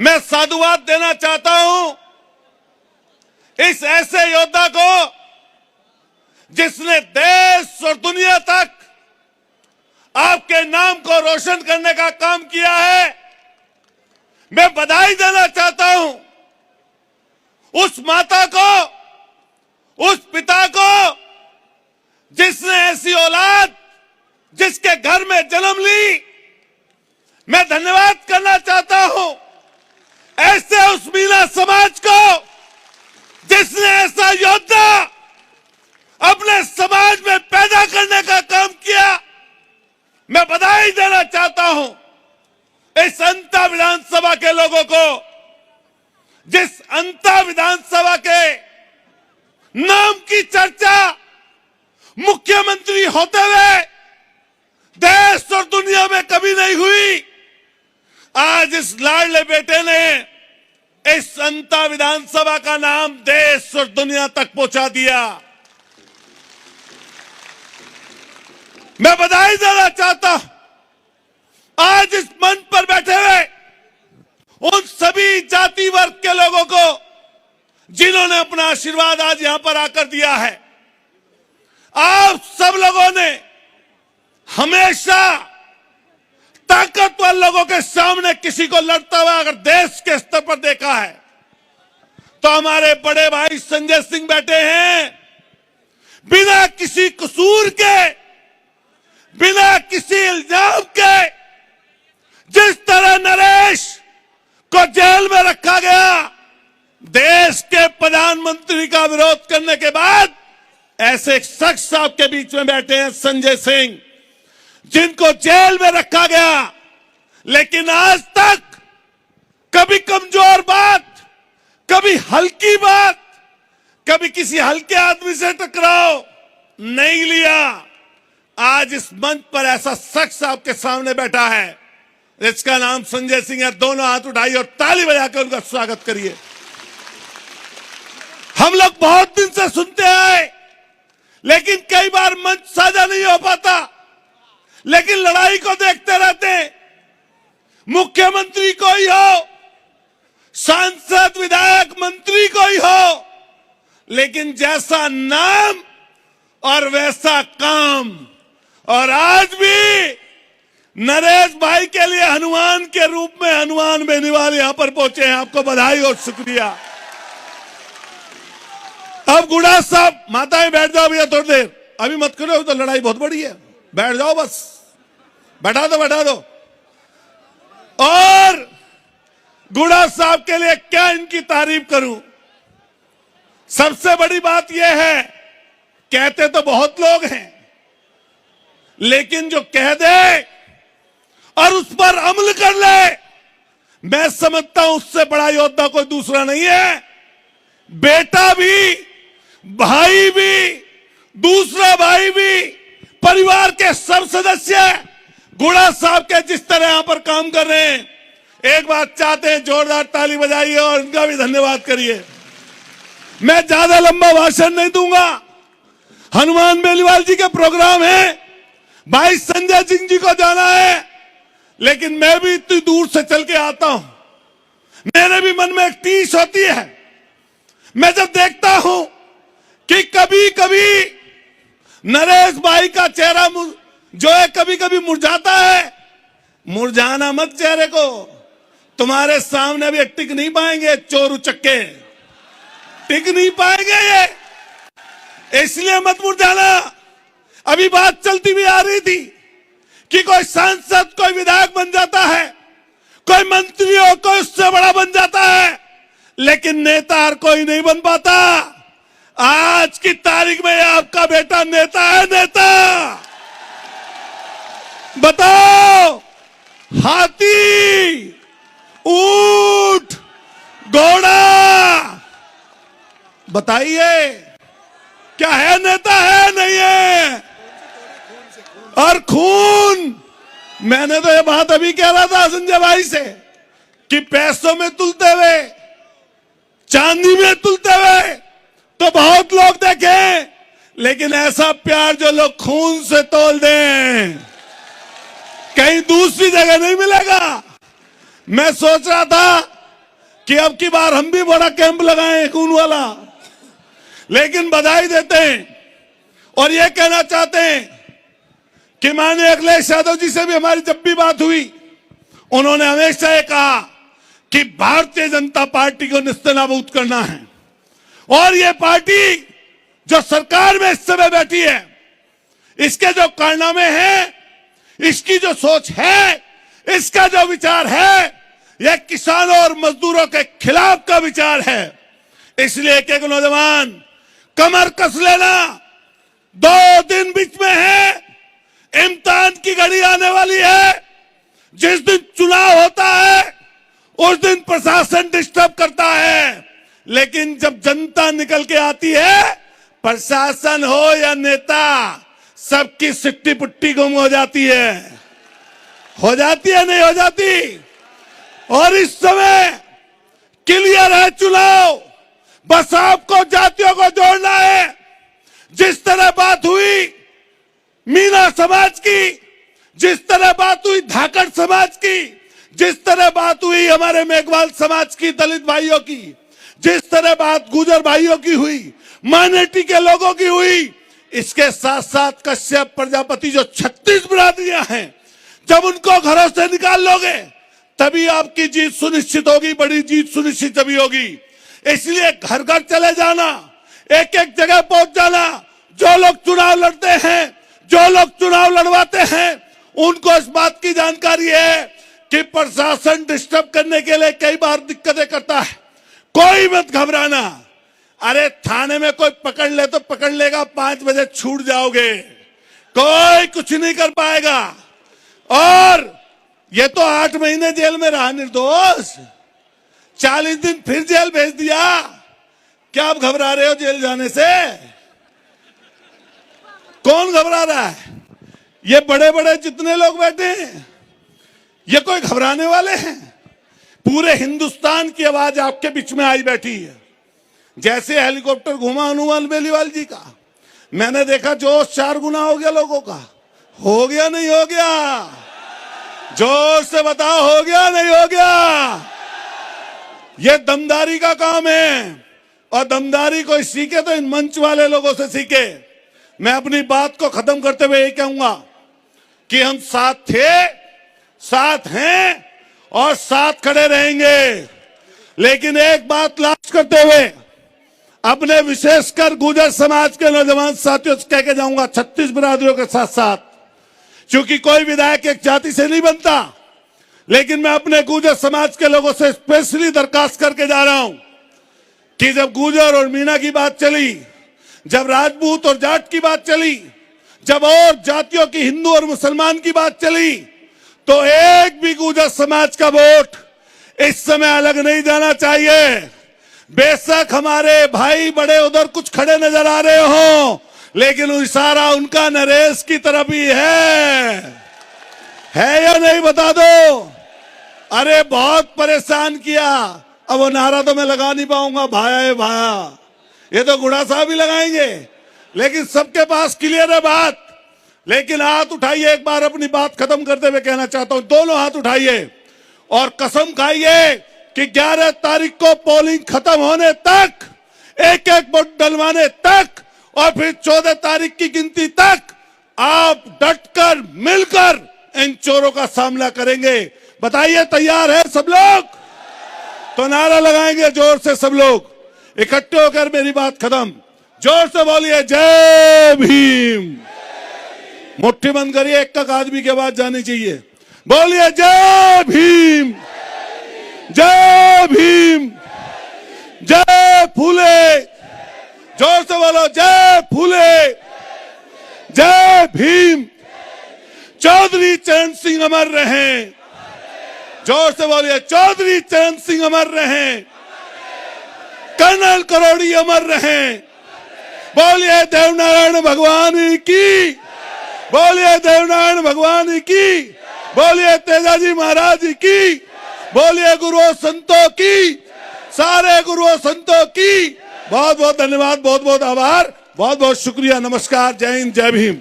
मैं साधुवाद देना चाहता हूं इस ऐसे योद्धा को जिसने देश और दुनिया तक आपके नाम को रोशन करने का काम किया है। मैं बधाई देना चाहता हूं उस माता को, उस पिता को जिसने ऐसी औलाद जिसके घर में जन्म ली। मैं धन्यवाद करना चाहता हूं ऐसे उस मीना समाज को जिसने ऐसा योद्धा अपने समाज में पैदा करने का काम किया। मैं बधाई देना चाहता हूं इस अंता विधानसभा के लोगों को, जिस अंता विधानसभा के नाम की चर्चा मुख्यमंत्री होते हुए देश और दुनिया में कभी नहीं हुई। आज इस लाडले बेटे ने इस अंता विधानसभा का नाम देश और दुनिया तक पहुंचा दिया। मैं बधाई देना चाहता हूं आज इस मंच पर बैठे हुए उन सभी जाति वर्ग के लोगों को जिन्होंने अपना आशीर्वाद आज यहां पर आकर दिया है। आप सब लोगों ने हमेशा ताकतवर लोगों के सामने किसी को लड़ता हुआ अगर देश के स्तर पर देखा है तो हमारे बड़े भाई संजय सिंह बैठे हैं। बिना किसी कसूर के, बिना किसी इल्जाम के जिस तरह नरेश को जेल में रखा गया, देश के प्रधानमंत्री का विरोध करने के बाद ऐसे एक शख्स आपके बीच में बैठे हैं संजय सिंह, जिनको जेल में रखा गया, लेकिन आज तक कभी कमजोर बात, कभी हल्की बात, कभी किसी हल्के आदमी से टकराव नहीं लिया। आज इस मंच पर ऐसा शख्स आपके सामने बैठा है जिसका नाम संजय सिंह है। दोनों हाथ उठाइए और ताली बजाकर उनका स्वागत करिए। हम लोग बहुत दिन से सुनते आए, लेकिन कई बार मंच साझा नहीं हो पाता, लेकिन लड़ाई को देखते रहते। मुख्यमंत्री कोई हो, सांसद विधायक मंत्री कोई हो, लेकिन जैसा नाम और वैसा काम। और आज भी नरेश भाई के लिए हनुमान के रूप में हनुमान बेनीवाल यहां पर पहुंचे हैं। आपको बधाई और शुक्रिया। अब गुड़ा साहब, माताएं बैठ जाओ भैया थोड़ी देर, अभी मत करो, तो लड़ाई बहुत बड़ी है। बैठ जाओ, बस बैठा दो, बैठा दो। और गुड़ा साहब के लिए क्या इनकी तारीफ करूं। सबसे बड़ी बात यह है, कहते तो बहुत लोग हैं, लेकिन जो कह दे और उस पर अमल कर ले, मैं समझता हूं उससे बड़ा योद्धा कोई दूसरा नहीं है। बेटा भी, भाई भी, दूसरा भाई भी, परिवार के सब सदस्य गुड़ा साहब के जिस तरह यहां पर काम कर रहे हैं, एक बात चाहते हैं, जोरदार ताली बजाइए और उनका भी धन्यवाद करिए। मैं ज्यादा लंबा भाषण नहीं दूंगा, हनुमान बेनीवाल जी के प्रोग्राम है, भाई संजय सिंह जी को जाना है, लेकिन मैं भी इतनी दूर से चल के आता हूं, मेरे भी मन में एक टीस होती है। मैं जब देखता हूं कि कभी कभी नरेश भाई का चेहरा जो है कभी कभी मुरझाता है, मुरझाना मत चेहरे को, तुम्हारे सामने भी टिक नहीं पाएंगे, चोर उचक्के टिक नहीं पाएंगे ये, इसलिए मत मुरझाना। अभी बात चलती भी आ रही थी कि कोई सांसद, कोई विधायक बन जाता है, कोई मंत्री हो, कोई उससे बड़ा बन जाता है, लेकिन नेता हर कोई नहीं बन पाता। आज की तारीख में आपका बेटा नेता है। नेता बताओ, हाथी, ऊंट, घोड़ा, बताइए क्या है? नेता है नहीं है? और खून, मैंने तो ये बात अभी कह रहा था संजय भाई से कि पैसों में तुलते हुए, चांदी में तुलते हुए तो बहुत लोग देखें, लेकिन ऐसा प्यार जो लोग खून से तोल दें कहीं दूसरी जगह नहीं मिलेगा। मैं सोच रहा था कि अब की बार हम भी बड़ा कैंप लगाएं खून वाला, लेकिन बधाई देते हैं और ये कहना चाहते हैं कि माननीय अखिलेश यादव जी से भी हमारी जब भी बात हुई, उन्होंने हमेशा ये कहा कि भारतीय जनता पार्टी को निस्तेनाबूद करना है। और ये पार्टी जो सरकार में इस समय बैठी है, इसके जो कारनामे हैं, इसकी जो सोच है, इसका जो विचार है, यह किसानों और मजदूरों के खिलाफ का विचार है। इसलिए एक नौजवान कमर कस लेना, 2 दिन बीच में है, इम्तिहान की घड़ी आने वाली है। जिस दिन चुनाव होता है उस दिन प्रशासन डिस्टर्ब करता है, लेकिन जब जनता निकल के आती है, प्रशासन हो या नेता, सबकी सिट्टी पुट्टी गुम हो जाती है नहीं हो जाती। और इस समय क्लियर है चुनाव, बस आपको जातियों को जोड़ना है। जिस तरह बात हुई मीना समाज की, जिस तरह बात हुई धाकड़ समाज की, जिस तरह बात हुई हमारे मेघवाल समाज की, दलित भाइयों की, जिस तरह बात गुजर भाइयों की हुई, माइनॉरिटी के लोगों की हुई, इसके साथ साथ कश्यप प्रजापति जो 36 बिरादरियां हैं, जब उनको घरों से निकाल लोगे तभी आपकी जीत सुनिश्चित होगी, बड़ी जीत सुनिश्चित तभी होगी। इसलिए घर घर चले जाना, एक एक जगह पहुंच जाना। जो लोग चुनाव लड़ते हैं, जो लोग चुनाव लड़वाते हैं, उनको इस बात की जानकारी है कि प्रशासन डिस्टर्ब करने के लिए कई बार दिक्कतें करता है। कोई मत घबराना। अरे थाने में कोई पकड़ ले तो पकड़ लेगा, 5 बजे छूट जाओगे, कोई कुछ नहीं कर पाएगा। और ये तो 8 महीने जेल में रहा निर्दोष, 40 दिन फिर जेल भेज दिया। क्या आप घबरा रहे हो जेल जाने से? कौन घबरा रहा है? ये बड़े बड़े जितने लोग बैठे हैं, ये कोई घबराने वाले हैं? पूरे हिंदुस्तान की आवाज आपके बीच में आई बैठी है। जैसे हेलीकॉप्टर घूमा हनुमान बेलीवाल जी का, मैंने देखा जोश 4 गुना हो गया लोगों का। हो गया नहीं हो गया? जोर से बताओ, हो गया नहीं हो गया? ये दमदारी का काम है, और दमदारी कोई सीखे तो इन मंच वाले लोगों से सीखे। मैं अपनी बात को खत्म करते हुए यही कहूंगा कि हम साथ थे, साथ हैं और साथ खड़े रहेंगे। लेकिन एक बात लास्ट करते हुए अपने विशेषकर गुर्जर समाज के नौजवान साथियों से कह के जाऊंगा, 36 बिरादरियों के साथ साथ, क्योंकि कोई विधायक एक जाति से नहीं बनता, लेकिन मैं अपने गुर्जर समाज के लोगों से स्पेशली दरखास्त करके जा रहा हूं कि जब गुर्जर और मीणा की बात चली, जब राजपूत और जाट की बात चली, जब और जातियों की हिंदू और मुसलमान की बात चली, तो एक भी गुर्जर समाज का वोट इस समय अलग नहीं जाना चाहिए। बेशक हमारे भाई बड़े उधर कुछ खड़े नजर आ रहे हो, लेकिन इशारा उनका नरेश की तरफ ही है या नहीं बता दो। अरे बहुत परेशान किया, अब वो नारा तो मैं लगा नहीं पाऊंगा, भाया है भाया, ये तो गुड़ा साहब ही लगाएंगे, लेकिन सबके पास क्लियर है बात। लेकिन हाथ उठाइए, एक बार अपनी बात खत्म करते हुए कहना चाहता हूं, दोनों हाथ उठाइए और कसम खाइए कि 11 तारीख को पोलिंग खत्म होने तक, एक एक वोट डलवाने तक और फिर 14 तारीख की गिनती तक आप डटकर मिलकर इन चोरों का सामना करेंगे। बताइए तैयार है सब लोग? तो नारा लगाएंगे जोर से सब लोग इकट्ठे होकर। मेरी बात खत्म, जोर से बोलिए जय भीम। मुट्ठी बंद करिए, एक एक आदमी की आवाज जानी चाहिए। बोलिए जय भीम, जय भीम, जय फूले। जोर से बोलो जय फूले, जय भीम। चौधरी चरण सिंह अमर रहें। जोर से बोलिए चौधरी चरण सिंह अमर रहें, कर्नल करोड़ी अमर रहें। बोलिए देवनारायण भगवान की, बोलिए देवनारायण भगवान की, बोलिए तेजाजी महाराज की, बोलिए गुरुओं संतों की, सारे गुरुओं संतों की। बहुत बहुत धन्यवाद, बहुत बहुत आभार, बहुत बहुत शुक्रिया। नमस्कार, जय हिंद, जय भीम।